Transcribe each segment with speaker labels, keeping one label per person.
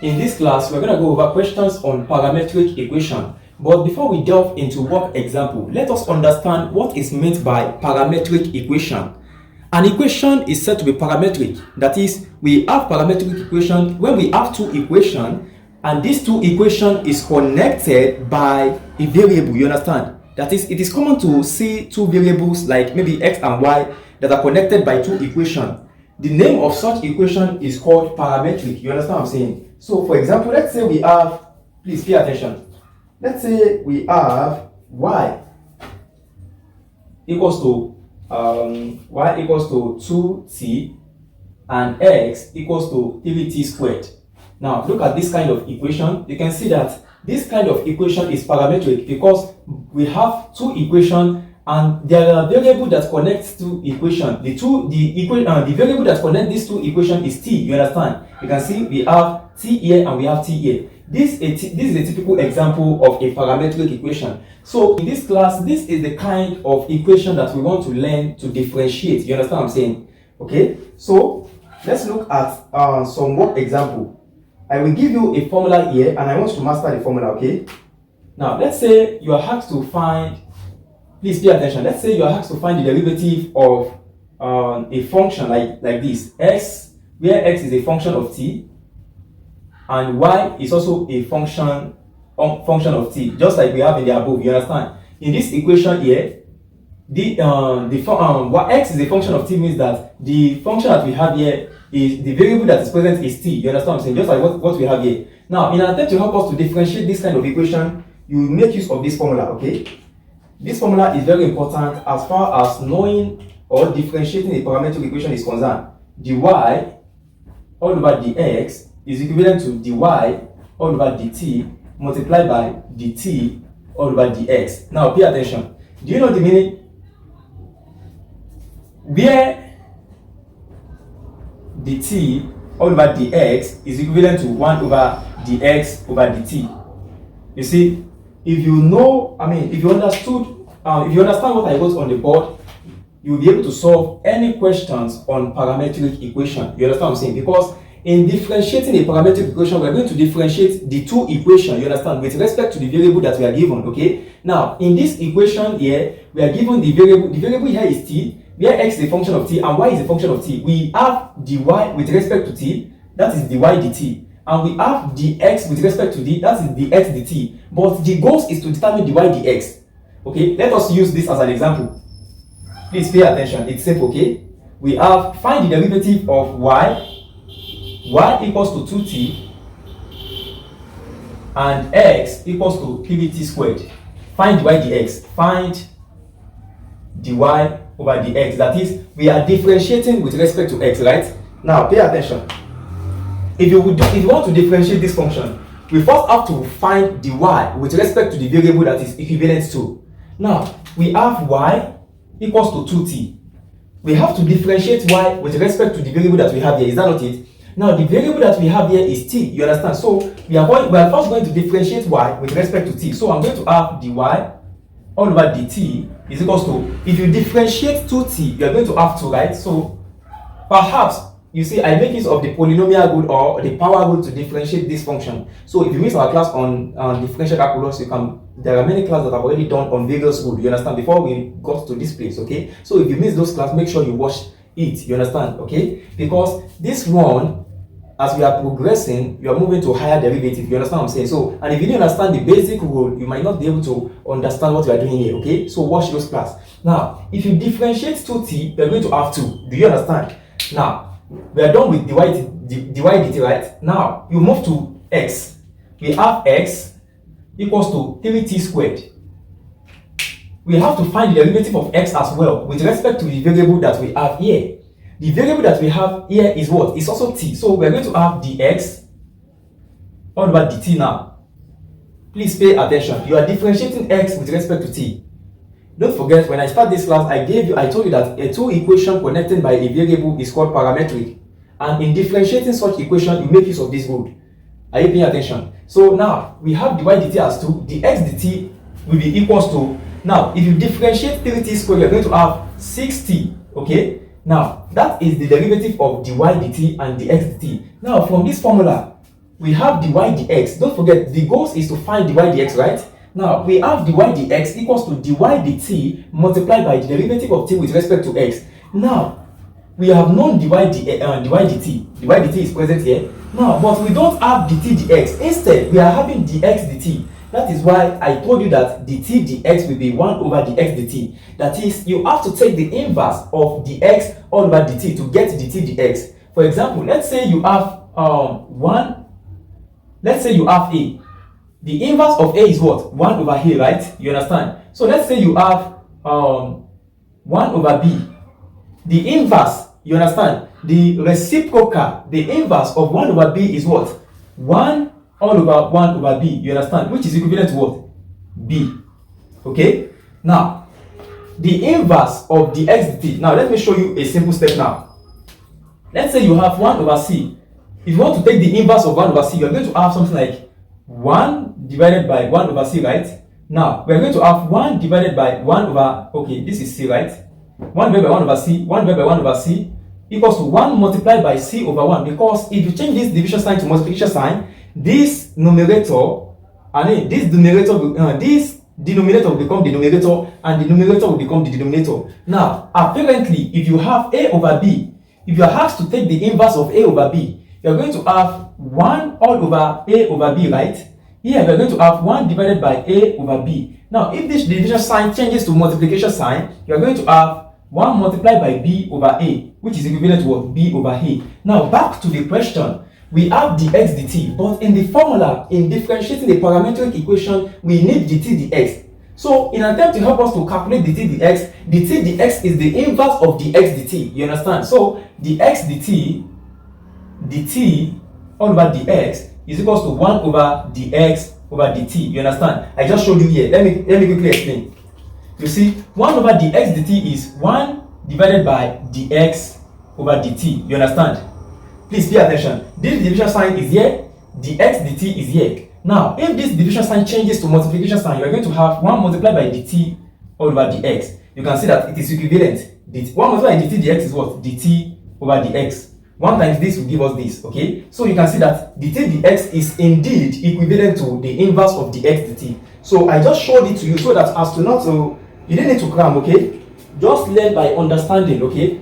Speaker 1: In this class, we're going to go over questions on parametric equation. But before we delve into work example, let us understand what is meant by parametric equation. An equation is said to be parametric. That is, we have parametric equation when we have two equations, and these two equations is connected by a variable. You understand? That is, it is common to see two variables like maybe x and y that are connected by two equations. The name of such equation is called parametric. You understand what I'm saying? So, for example, let's say we have, please pay attention. Let's say we have y equals to 2t and x equals to 3t squared. Now, look at this kind of equation. You can see that this kind of equation is parametric because we have two equations and there are variable that connects two equation. The variable that connects these two equations is t. You understand? You can see we have t here and we have t here. This is a typical example of a parametric equation. So in this class, this is the kind of equation that we want to learn to differentiate. You understand what I'm saying? Okay. So let's look at some work example. I will give you a formula here, and I want you to master the formula. Okay. Now let's say you are asked to find. Please pay attention. Let's say you are asked to find the derivative of a function like this, x, where x is a function of t, and y is also a function of t, just like we have in the above. You understand? In this equation here, x is a function of t means that the function that we have here is the variable that is present is t. You understand what I'm saying? Just like what we have here. Now, in an attempt to help us to differentiate this kind of equation, you make use of this formula. Okay. This formula is very important as far as knowing or differentiating a parametric equation is concerned. dy all over dx is equivalent to dy all over dt multiplied by dt all over dx. Now pay attention. Do you know the meaning? Where dt all over dx is equivalent to 1 over dx over dt. You see, if you know, if you understand what I wrote on the board, you'll be able to solve any questions on parametric equation. You understand what I'm saying? Because in differentiating a parametric equation, we're going to differentiate the two equations, you understand, with respect to the variable that we are given, okay? Now, in this equation here, we are given the variable here is t, where x is a function of t and y is a function of t. We have dy with respect to t, that is dy dt. And we have dx with respect to d, that is dx dt. But the goal is to determine dy dx. Okay, let us use this as an example. Please pay attention, it's simple, okay? We have find the derivative of y equals to 2t and x equals to 3t squared. Find dy dx, find dy over dx. That is, we are differentiating with respect to x, right? Now pay attention. If you want to differentiate this function, we first have to find dy with respect to the variable that is equivalent to. Now we have y equals to 2t. We have to differentiate y with respect to the variable that we have here. Is that not it? Now the variable that we have here is t. You understand? So we are first going to differentiate y with respect to t. So I'm going to have dy all over dt is equals to, if you differentiate 2t, you are going to have 2, right? So perhaps you see I make use of the polynomial rule or the power rule to differentiate this function. So if you miss our class on differential calculus, there are many classes that I've already done on various rules, you understand, before we got to this place, okay? So if you miss those classes, make sure you watch it, you understand, okay? Because this one, as we are progressing, you are moving to higher derivative, you understand what I'm saying? So, and if you didn't understand the basic rule, you might not be able to understand what we are doing here, okay? So watch those classes. Now, if you differentiate 2t, you're going to have 2. Do you understand? Now, we are done with dy dt, right? Now, you move to x. We have x equals to 3t squared. We have to find the derivative of x as well with respect to the variable that we have here. The variable that we have here is what? It's also t. So we're going to have dx all over dt now. Please pay attention. You are differentiating x with respect to t. Don't forget, when I start this class, I told you that a two equation connected by a variable is called parametric. And in differentiating such equation, you make use of this rule. Are you paying attention? So now we have dy dt as 2, dx dt will be equals to, now if you differentiate 3t squared, you're going to have 6t, okay? Now that is the derivative of dy dt and dx dt. Now from this formula, we have dy dx. Don't forget, the goal is to find dy dx, right? Now, we have dy dx equals to dy dt multiplied by the derivative of t with respect to x. Now, we have known dy dt. Dy dt is present here. Now, but we don't have dt dx. Instead, we are having dx dt. That is why I told you that dt dx will be 1 over dx dt. That is, you have to take the inverse of dx all over dt to get dt dx. For example, let's say you have let's say you have a. The inverse of a is what? 1 over a, right? You understand? So let's say you have 1 over b. The inverse, you understand? The reciprocal, the inverse of 1 over b is what? 1 all over 1 over b. You understand? Which is equivalent to what? B. Okay? Now, the inverse of the x dt. Now, let me show you a simple step now. Let's say you have 1 over c. If you want to take the inverse of 1 over c, you're going to have something like 1 divided by 1 over c, right? Now, we're going to have 1 divided by 1 over, okay, this is c, right? 1 divided by 1 over c, 1 divided by 1 over c equals to 1 multiplied by c over 1. Because if you change this division sign to multiplication sign, this numerator, this denominator will become the numerator, and the numerator will become the denominator. Now, apparently, if you have a over b, if you are asked to take the inverse of a over b, you are going to have 1 all over a over b, right? Here we are going to have 1 divided by a over b. Now, if this division sign changes to multiplication sign, you are going to have 1 multiplied by b over a, which is equivalent to what? B over a. Now, back to the question. We have dx dt, but in the formula, in differentiating a parametric equation, we need dt dx. So, in an attempt to help us to calculate dt dx is the inverse of dx dt. You understand? So, dx dt all over dx is equals to 1 over dx over dt. You understand? I just showed you here. Let me quickly explain. You see, 1 over dx dt is 1 divided by dx over dt. You understand? Please pay attention. This division sign is here, dx dt is here. Now, if this division sign changes to multiplication sign, you are going to have 1 multiplied by dt all over dx. You can see that it is equivalent. 1 multiplied by dt dx is what? Dt over dx. 1 times this will give us this, okay? So you can see that dt dx is indeed equivalent to the inverse of dx dt. So I just showed it to you so that as to not to, you didn't need to cram, okay? Just learn by understanding, okay?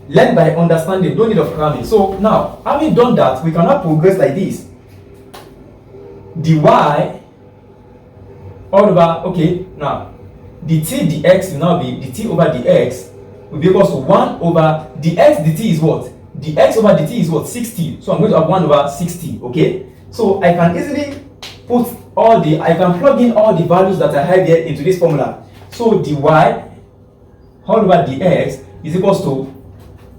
Speaker 1: Learn by understanding, no need of cramming. So now, having done that, we can now progress like this. Dy all over, okay, now dt dx will now be dt over dx will be equals to 1 over dx dt is what? Dx over dt is what? 60. So I'm going to have 1 over 60, okay? So I can easily put I can plug in all the values that I have here into this formula. So dy all over dx is equals to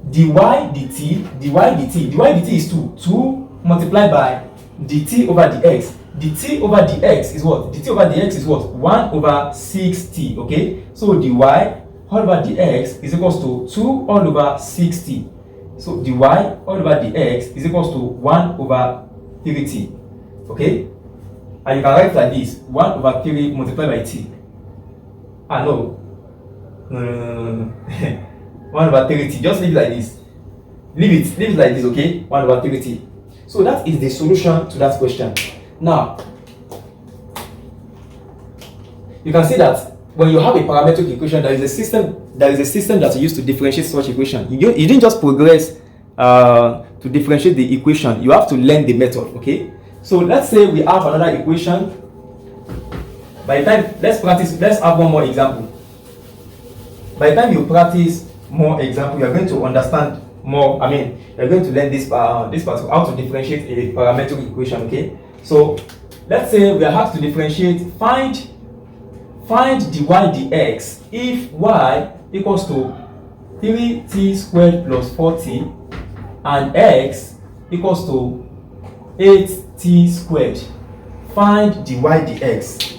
Speaker 1: dy dt is 2 multiplied by dt over dx. Dt over dx is what? Dt over dx is what? 1 over 60, okay? So dy all over dx is equals to 2 all over 60. So dy all over dx is equals to 1 over 30, okay? And you can write like this, 1 over 3 multiplied by t. No. 1 over 30, just leave it like this. Leave it like this, okay? 1 over 30. So that is the solution to that question. Now, you can see that when you have a parametric equation, there is a system that you use to differentiate such equation. You didn't just progress to differentiate the equation. You have to learn the method, okay? So let's say we have another equation. By the time, let's have one more example. By the time you practice more example, you are going to understand more. You're going to learn this part, how to differentiate a parametric equation, okay? So let's say we are asked to differentiate, find dy dx if y equals to 3t squared plus 40 and x equals to 8t squared. Find dy dx.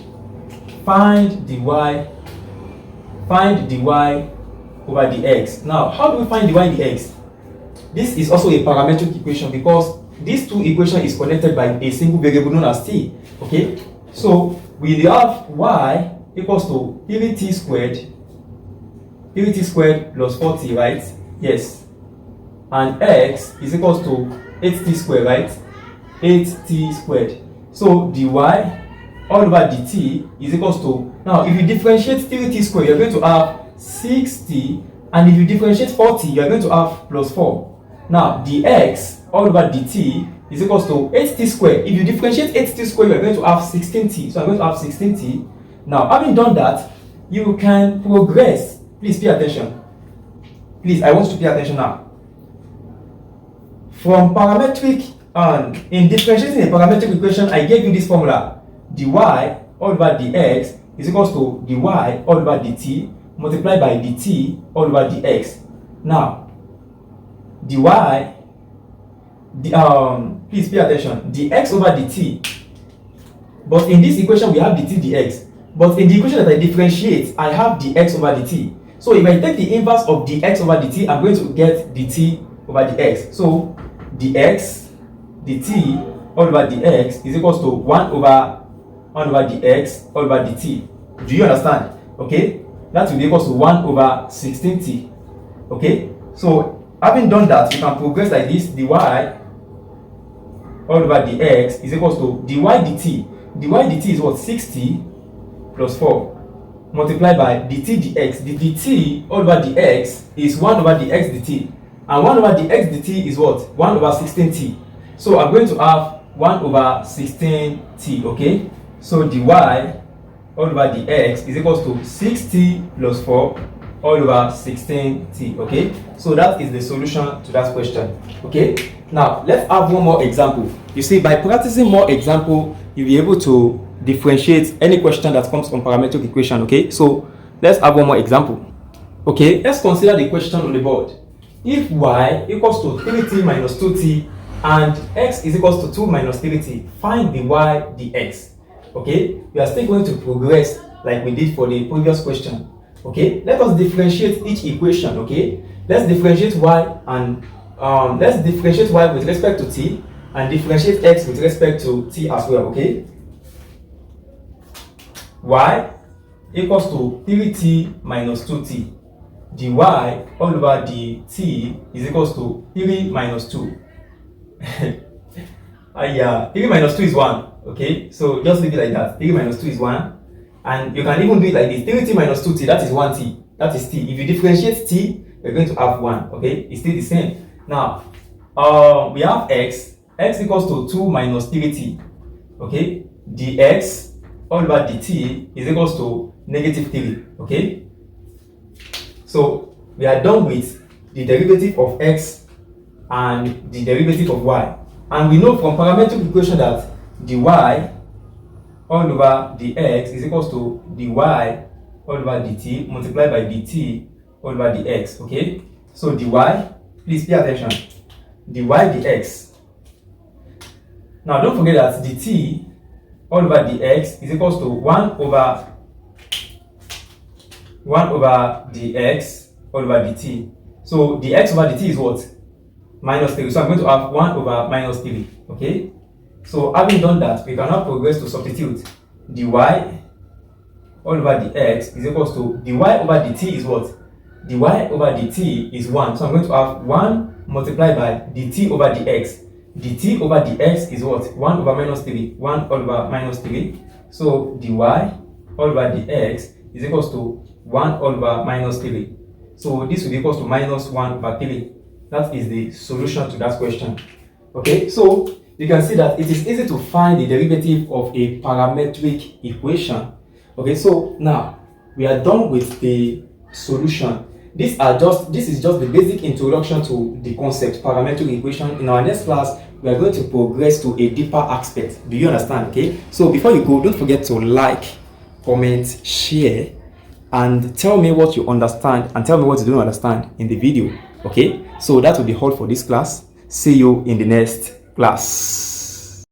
Speaker 1: Find dy over dx. Now, how do we find dy dx? This is also a parametric equation because these two equations is connected by a single variable known as t. Okay, so we have y equals to 3t squared plus 40, right? Yes. And x is equals to 8t squared, right? 8t squared. So dy all over dt is equals to, now if you differentiate 3t squared, you're going to have 6t, and if you differentiate 4t, you're going to have plus 4. Now dx all over dt is equals to 8t squared. If you differentiate 8t squared, you're going to have 16t. So I'm going to have 16t. Now, having done that, you can progress. Please pay attention. Please, I want you to pay attention now. From parametric, in differentiating a parametric equation, I gave you this formula. dy all over dx is equals to dy all over dt multiplied by dt all over dx. Now, please pay attention, dx over dt, but in this equation we have dt dx, but in the equation that I differentiate, I have dx over dt. So if I take the inverse of dx over dt, I'm going to get dt over dx. So dx dt all over dx is equals to 1 over dx all over dt. Do you understand? Okay, that will be equals to 1 over 16t. Okay, so having done that, you can progress like this. Dy all over dx is equals to dy dt. Dy dt is what? 60 plus 4 multiplied by dt dx. The dt all over dx is 1 over dx dt, and 1 over dx dt is what? 1 over 16t. So I'm going to have 1 over 16t. Okay, so dy all over dx is equals to 6t plus 4 all over 16t. Okay, so that is the solution to that question. Okay, now let's have one more example. You see, by practicing more example, you'll be able to differentiate any question that comes on parametric equation. Okay, so let's have one more example. Okay, let's consider the question on the board. If y equals to 3t minus 2t and x is equals to 2 minus 3t, find the y dx. Okay, we are still going to progress like we did for the previous question. Okay, let us differentiate each equation. Okay, let's differentiate y and let's differentiate y with respect to t and differentiate x with respect to t as well. Okay, y equals to 3t minus 2t. dy all over dt is equals to 3 minus 2. 3 minus 2 is 1. Okay, so just leave it like that. 3 minus 2 is 1. And you can even do it like this. 3t minus 2t, that is 1t. That is t. If you differentiate t, you're going to have 1. Okay, it's still the same. Now, we have x. X equals to 2 minus 3t. Okay, dx all over dt is equals to negative 3. Okay, so we are done with the derivative of x and the derivative of y. And we know from parametric equation that dy all over dx is equals to dy all over dt multiplied by dt all over dx. Okay, so dy, please pay attention, dy dx. Now don't forget that dt all over dx is equals to 1 over dx all over dt. So dx over dt is what? Minus 3. So I'm going to have 1 over minus 3. Okay, so having done that, we can now progress to substitute. Dy all over dx is equals to dy over dt is what? Dy over dt is 1. So I'm going to have 1 multiplied by dt over dx. dt over dx is what? 1 over minus 3. 1 over minus 3. So dy all over dx is equals to 1 over minus 3. So this will be equals to minus 1 over 3. That is the solution to that question. Okay, so you can see that it is easy to find the derivative of a parametric equation. Okay, so now we are done with the solution. This is just the basic introduction to the concept parametric equation. In our next class, we are going to progress to a deeper aspect. Do you understand? Okay, so before you go, don't forget to like, comment, share, and tell me what you understand and tell me what you don't understand in the video. Okay, so that will be all for this class. See you in the next class.